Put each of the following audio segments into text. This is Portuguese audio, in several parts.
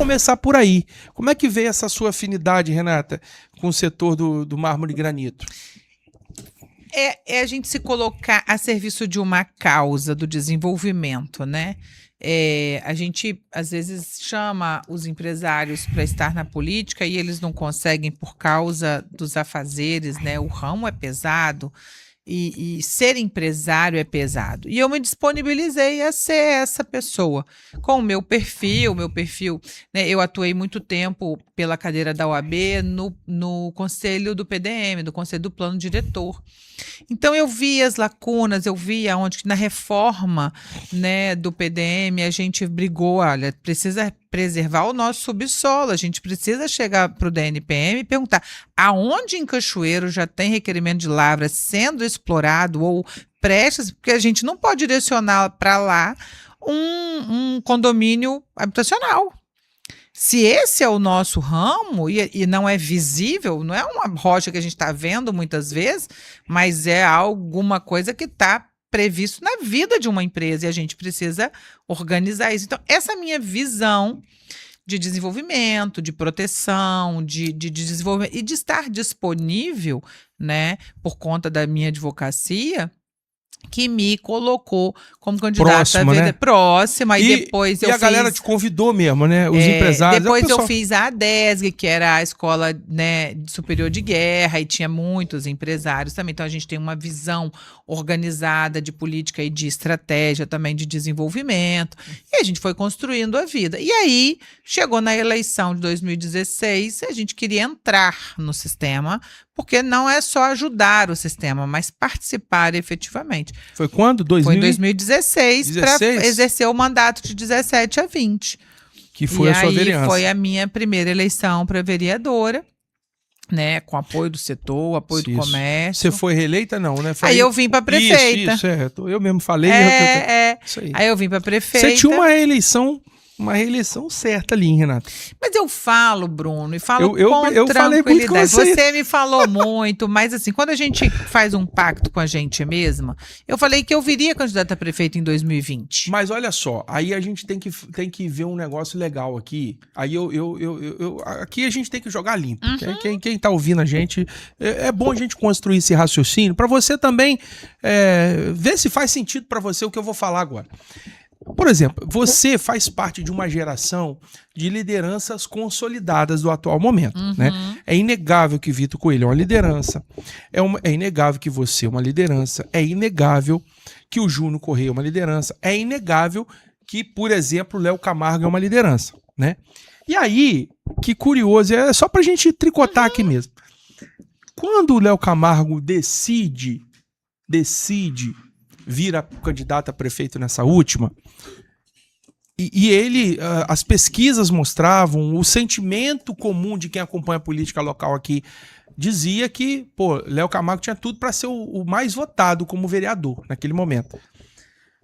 começar por aí. Como é que veio essa sua afinidade, Renata, com o setor do mármore e granito? É a gente se colocar a serviço de uma causa do desenvolvimento, né? A gente, às vezes, chama os empresários para estar na política e eles não conseguem por causa dos afazeres, né? O ramo é pesado e ser empresário é pesado. E eu me disponibilizei a ser essa pessoa, com o meu perfil, né? Eu atuei muito tempo pela cadeira da OAB no conselho do PDM, do Conselho do Plano Diretor. Então eu vi as lacunas, eu vi aonde que na reforma, né, do PDM a gente brigou, olha, precisa preservar o nosso subsolo, a gente precisa chegar para o DNPM e perguntar aonde em Cachoeiro já tem requerimento de lavra sendo explorado ou prestes, porque a gente não pode direcionar para lá um condomínio habitacional. Se esse é o nosso ramo e não é visível, não é uma rocha que a gente está vendo muitas vezes, mas é alguma coisa que está previsto na vida de uma empresa e a gente precisa organizar isso. Então, essa minha visão de desenvolvimento, de proteção, de desenvolvimento e de estar disponível, né, por conta da minha advocacia, que me colocou como candidata próxima, e depois a galera te convidou mesmo, né? Os empresários. Depois eu fiz a ADESG, que era a escola, né, superior de guerra, e tinha muitos empresários também. Então a gente tem uma visão organizada de política e de estratégia também de desenvolvimento. E a gente foi construindo a vida. E aí chegou na eleição de 2016, a gente queria entrar no sistema, porque não é só ajudar o sistema, mas participar efetivamente. Foi quando? Foi em 2016, para exercer o mandato de 17 a 20. Que foi a sua vereança. Foi a minha primeira eleição para vereadora, né, com apoio do setor, apoio do comércio. Você foi reeleita, não, né? Aí eu vim para prefeita. Isso, eu mesmo falei. Isso aí eu vim para prefeita. Você tinha uma reeleição certa ali, Renata. Mas eu falo, Bruno, e falo com eu falei muito com você me falou muito, mas assim, quando a gente faz um pacto com a gente mesma, eu falei que eu viria candidata a prefeita em 2020. Mas olha só, aí a gente tem que ver um negócio legal aqui. Aí aqui a gente tem que jogar limpo. Quem tá ouvindo a gente, é bom a gente construir esse raciocínio para você também ver se faz sentido para você o que eu vou falar agora. Por exemplo, você faz parte de uma geração de lideranças consolidadas do atual momento, né? É inegável que Vitor Coelho é uma liderança, é inegável que você é uma liderança, é inegável que o Júnior Correia é uma liderança, é inegável que, por exemplo, o Léo Camargo é uma liderança, né? E aí, que curioso, é só pra gente tricotar aqui mesmo. Quando o Léo Camargo decide vira candidato a prefeito nessa última, e ele, as pesquisas mostravam, o sentimento comum de quem acompanha a política local aqui dizia que, Léo Camargo tinha tudo para ser o mais votado como vereador naquele momento.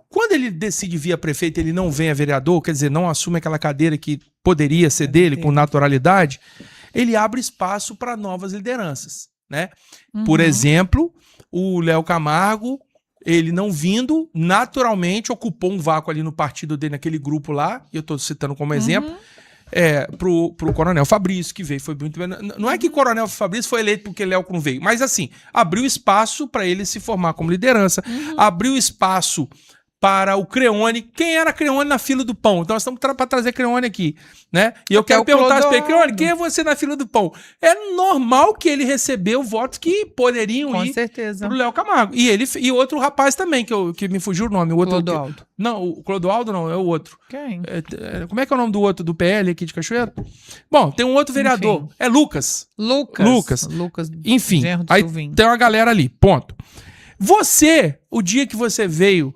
Quando ele decide vir a prefeito, ele não vem a vereador, quer dizer, não assume aquela cadeira que poderia ser dele com naturalidade, ele abre espaço para novas lideranças, né? Por exemplo, o Léo Camargo, ele não vindo, naturalmente ocupou um vácuo ali no partido dele, naquele grupo lá, e eu estou citando como exemplo, pro Coronel Fabrício, que veio, foi muito bem. Não é que Coronel Fabrício foi eleito porque Léo não veio, mas assim, abriu espaço para ele se formar como liderança, abriu espaço para o Creone. Quem era Creone na fila do pão? Então nós estamos para trazer Creone aqui, né? E eu quero perguntar para ele, Creone, quem é você na fila do pão? É normal que ele recebeu votos que poderiam ir para o Léo Camargo. E outro rapaz também, que me fugiu o nome. O outro, Clodoaldo. Não, o Clodoaldo não, é o outro. Quem? Como é que é o nome do outro, do PL aqui de Cachoeiro? Bom, tem um outro vereador. Enfim. É Lucas. Enfim, aí tem uma galera ali, ponto. Você, o dia que você veio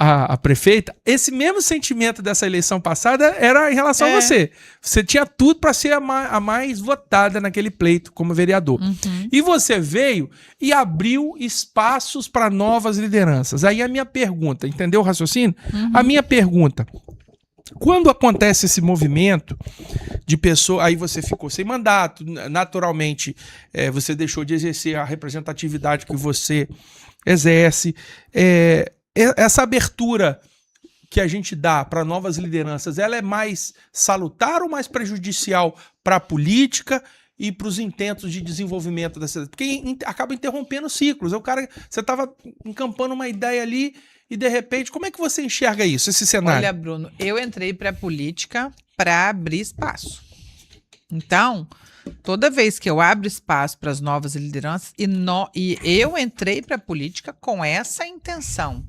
a prefeita, esse mesmo sentimento dessa eleição passada era em relação a você. Você tinha tudo para ser a mais votada naquele pleito como vereador. E você veio e abriu espaços para novas lideranças. Aí a minha pergunta, entendeu o raciocínio? A minha pergunta, quando acontece esse movimento de pessoa, aí você ficou sem mandato, naturalmente você deixou de exercer a representatividade que você exerce, essa abertura que a gente dá para novas lideranças, ela é mais salutar ou mais prejudicial para a política e para os intentos de desenvolvimento da cidade? Porque acaba interrompendo ciclos. O cara, você estava encampando uma ideia ali e, de repente, como é que você enxerga isso, esse cenário? Olha, Bruno, eu entrei para a política para abrir espaço. Então, toda vez que eu abro espaço para as novas lideranças, e eu entrei para a política com essa intenção,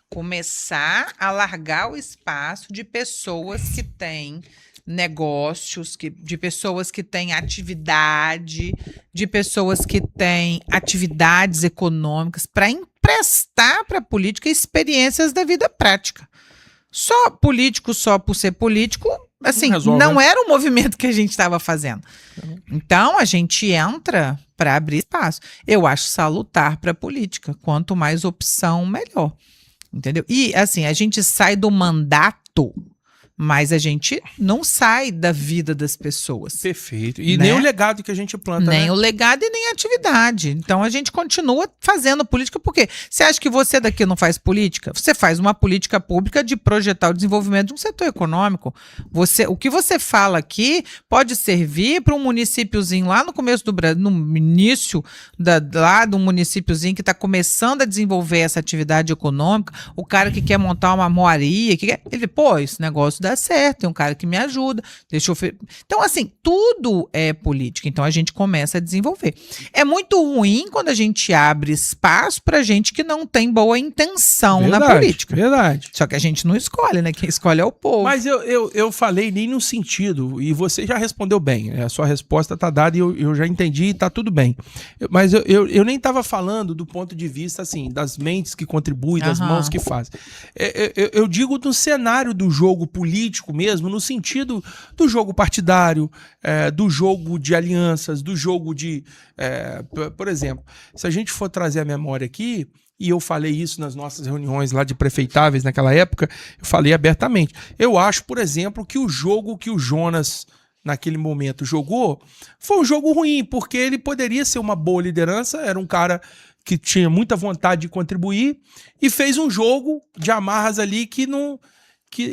começar a largar o espaço de pessoas que têm negócios, de pessoas que têm atividade, de pessoas que têm atividades econômicas, para emprestar para a política experiências da vida prática. Só político, só por ser político, assim, não era o movimento que a gente estava fazendo. Então, a gente entra para abrir espaço. Eu acho salutar para a política. Quanto mais opção, melhor. Entendeu? E, assim, a gente sai do mandato, mas a gente não sai da vida das pessoas. Perfeito. E né? nem o legado que a gente planta, Nem né? o legado e nem a atividade. Então, a gente continua fazendo política, porque você acha que você daqui não faz política? Você faz uma política pública de projetar o desenvolvimento de um setor econômico. O que você fala aqui pode servir para um municípiozinho lá no começo do Brasil, no início lá de um municípiozinho que está começando a desenvolver essa atividade econômica, o cara que quer montar uma moaria, ele, pô, esse negócio dá certo, tem um cara que me ajuda, deixa eu... Então, assim, tudo é política, então a gente começa a desenvolver. É muito ruim quando a gente abre espaço para gente que não tem boa intenção na política. Verdade. Só que a gente não escolhe, né? Quem escolhe é o povo. Mas eu falei nem no sentido, e você já respondeu bem, a sua resposta tá dada e eu já entendi e tá tudo bem. Mas eu nem tava falando do ponto de vista, assim, das mentes que contribuem, das mãos que fazem. Eu digo do cenário do jogo político mesmo, no sentido do jogo partidário, do jogo de alianças, do jogo de... por exemplo, se a gente for trazer a memória aqui, e eu falei isso nas nossas reuniões lá de prefeitáveis naquela época, eu falei abertamente. Eu acho, por exemplo, que o jogo que o Jonas, naquele momento, jogou, foi um jogo ruim, porque ele poderia ser uma boa liderança, era um cara que tinha muita vontade de contribuir, e fez um jogo de amarras ali que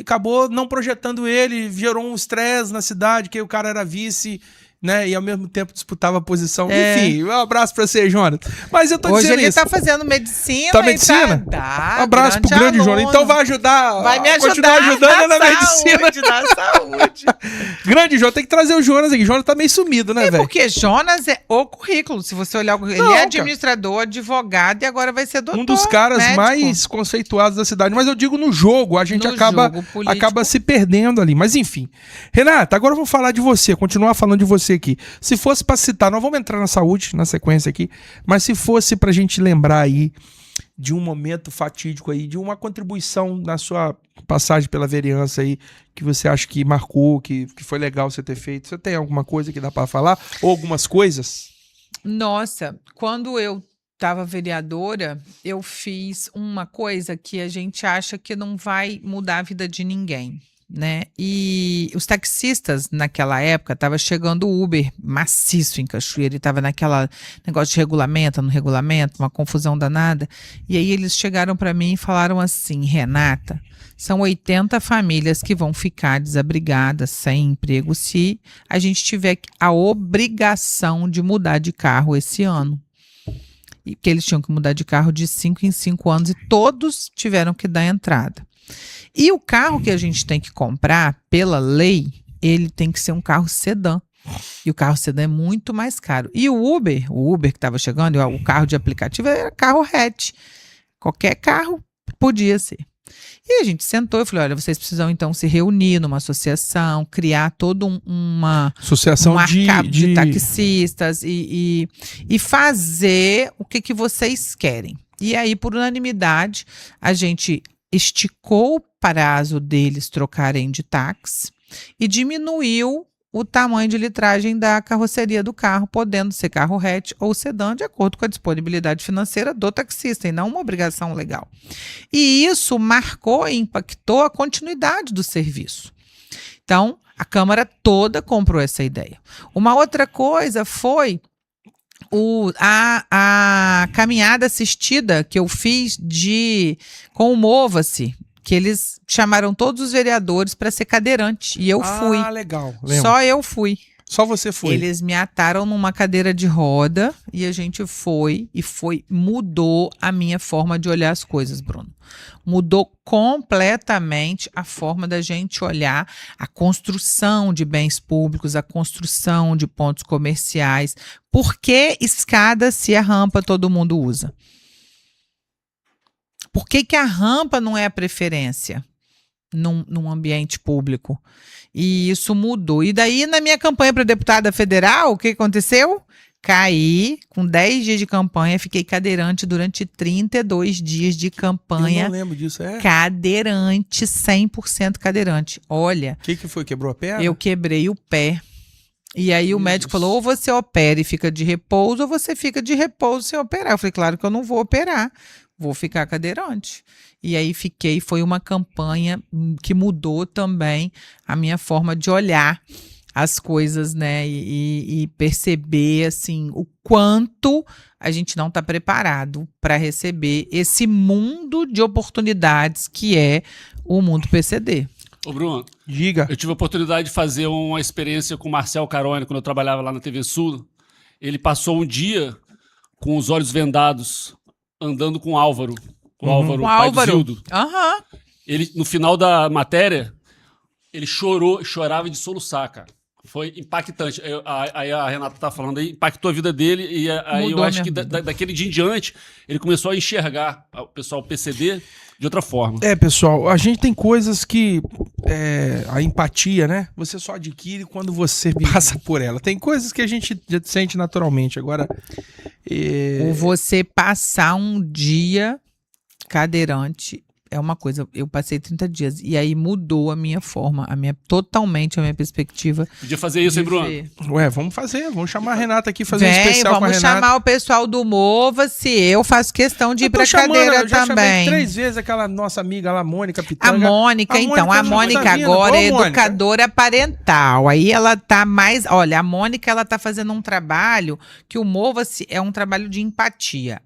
acabou não projetando ele, gerou um estresse na cidade, que o cara era vice, né, e ao mesmo tempo disputava a posição. Enfim, um abraço pra você, Jonas. Mas eu tô Hoje dizendo ele isso. tá fazendo medicina. Tá medicina? Tá, um abraço pro grande Jonas. Então vai ajudar. Vai me ajudar. Continuar ajudando na medicina. Na saúde. Grande Jonas, tem que trazer o Jonas aqui. Jonas tá meio sumido, né, velho? Porque Jonas é o currículo. Se você olhar, ele é administrador, advogado e agora vai ser doutor. Um dos caras médico. mais conceituados da cidade. Mas eu digo no jogo, a gente acaba se perdendo ali. Mas enfim. Renata, agora eu vou falar de você, continuar falando de você aqui. Se fosse para citar, nós vamos entrar na saúde, na sequência aqui, mas se fosse pra gente lembrar aí de um momento fatídico aí, de uma contribuição na sua passagem pela vereança aí, que você acha que marcou, que foi legal você ter feito, você tem alguma coisa que dá para falar? Ou algumas coisas? Nossa, quando eu estava vereadora, eu fiz uma coisa que a gente acha que não vai mudar a vida de ninguém, né? E os taxistas naquela época tava chegando o Uber maciço em Cachoeira, e tava naquela negócio de regulamento, no regulamento, uma confusão danada. E aí eles chegaram para mim e falaram assim: Renata, são 80 famílias que vão ficar desabrigadas, sem emprego, se a gente tiver a obrigação de mudar de carro esse ano. E que eles tinham que mudar de carro de 5 em 5 anos e todos tiveram que dar entrada. E o carro que a gente tem que comprar, pela lei, ele tem que ser um carro sedã. E o carro sedã é muito mais caro. E o Uber que estava chegando, o carro de aplicativo era carro hatch. Qualquer carro podia ser. E a gente sentou e falou: olha, vocês precisam então se reunir numa associação, criar toda uma associação de taxistas e fazer o que vocês querem. E aí, por unanimidade, a gente esticou o prazo deles trocarem de táxi e diminuiu o tamanho de litragem da carroceria do carro, podendo ser carro hatch ou sedã, de acordo com a disponibilidade financeira do taxista, e não uma obrigação legal. E isso marcou e impactou a continuidade do serviço. Então, a Câmara toda comprou essa ideia. Uma outra coisa foi a caminhada assistida que eu fiz com o Mova-se, que eles chamaram todos os vereadores para ser cadeirante. E eu fui. Ah, legal. Lembro. Só eu fui. Só você foi. Eles me ataram numa cadeira de roda e a gente mudou a minha forma de olhar as coisas, Bruno. Mudou completamente a forma da gente olhar a construção de bens públicos, a construção de pontos comerciais. Por que escada se a rampa todo mundo usa? Por que a rampa não é a preferência num ambiente público? E isso mudou. E daí, na minha campanha para deputada federal, o que aconteceu? Caí, com 10 dias de campanha, fiquei cadeirante durante 32 dias de campanha. Eu não lembro disso, Cadeirante, 100% cadeirante. Olha... O que foi? Quebrou a perna? Eu quebrei o pé. E aí o médico falou, ou você opera e fica de repouso, ou você fica de repouso sem operar. Eu falei, claro que eu não vou operar. Vou ficar cadeirante. E aí foi uma campanha que mudou também a minha forma de olhar as coisas, né? E perceber, assim, o quanto a gente não está preparado para receber esse mundo de oportunidades que é o mundo PCD. Ô Bruno, diga. Eu tive a oportunidade de fazer uma experiência com o Marcel Carone, quando eu trabalhava lá na TV Sul. Ele passou um dia com os olhos vendados, andando com o Álvaro. O Álvaro, o pai do Zildo. Aham. Ele, no final da matéria, ele chorava de soluçar, cara. Foi impactante. Aí a Renata tá falando aí, impactou a vida dele. E aí eu acho que daquele dia em diante, ele começou a enxergar o pessoal PCD de outra forma. Pessoal, a gente tem coisas que a empatia, né? Você só adquire quando você passa por ela. Tem coisas que a gente sente naturalmente. Agora, ou você passar um dia cadeirante é uma coisa. Eu passei 30 dias e aí mudou a minha forma, totalmente a minha perspectiva. Podia fazer isso, hein, Bruno? Ué, vamos fazer. Vamos chamar a Renata aqui, fazer um especial com a Renata. Vamos chamar o pessoal do Mova-se. Eu faço questão de ir pra cadeira eu já também. Chamei 3 vezes aquela nossa amiga lá, Mônica Pitanga. A Mônica agora é educadora parental. Aí ela tá mais... Olha, a Mônica, ela tá fazendo um trabalho que o Mova-se é um trabalho de empatia.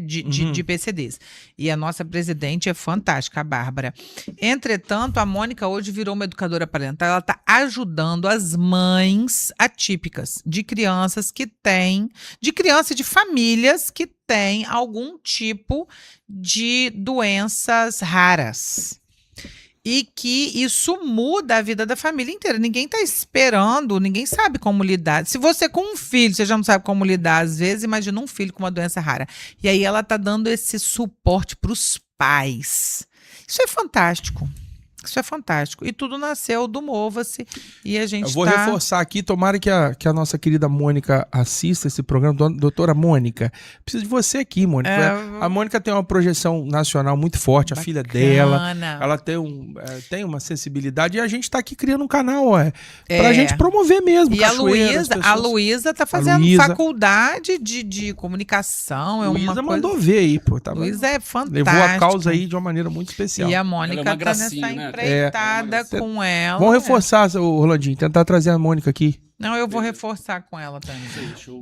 De PCDs. E a nossa presidente é fantástica, a Bárbara. Entretanto, a Mônica hoje virou uma educadora parental. Ela está ajudando as mães atípicas de crianças de famílias que têm algum tipo de doenças raras. E que isso muda a vida da família inteira. Ninguém está esperando, ninguém sabe como lidar. Se você com um filho, você já não sabe como lidar, às vezes, imagina um filho com uma doença rara. E aí ela está dando esse suporte para os pais. Isso é fantástico. Isso é fantástico. E tudo nasceu do Mova-se. E a gente Eu vou reforçar aqui, tomara que a nossa querida Mônica assista esse programa. Doutora Mônica, preciso de você aqui, Mônica. A Mônica tem uma projeção nacional muito forte, a filha dela. Ela tem uma sensibilidade e a gente está aqui criando um canal pra gente promover mesmo. E a Luísa tá fazendo faculdade de comunicação. Luísa mandou ver aí, pô. Luísa é fantástica. Levou a causa aí de uma maneira muito especial. E a Mônica tá nessa empreitada com ela. Vamos reforçar, Rolandinho, tentar trazer a Mônica aqui. Não, eu vou reforçar com ela também. Show.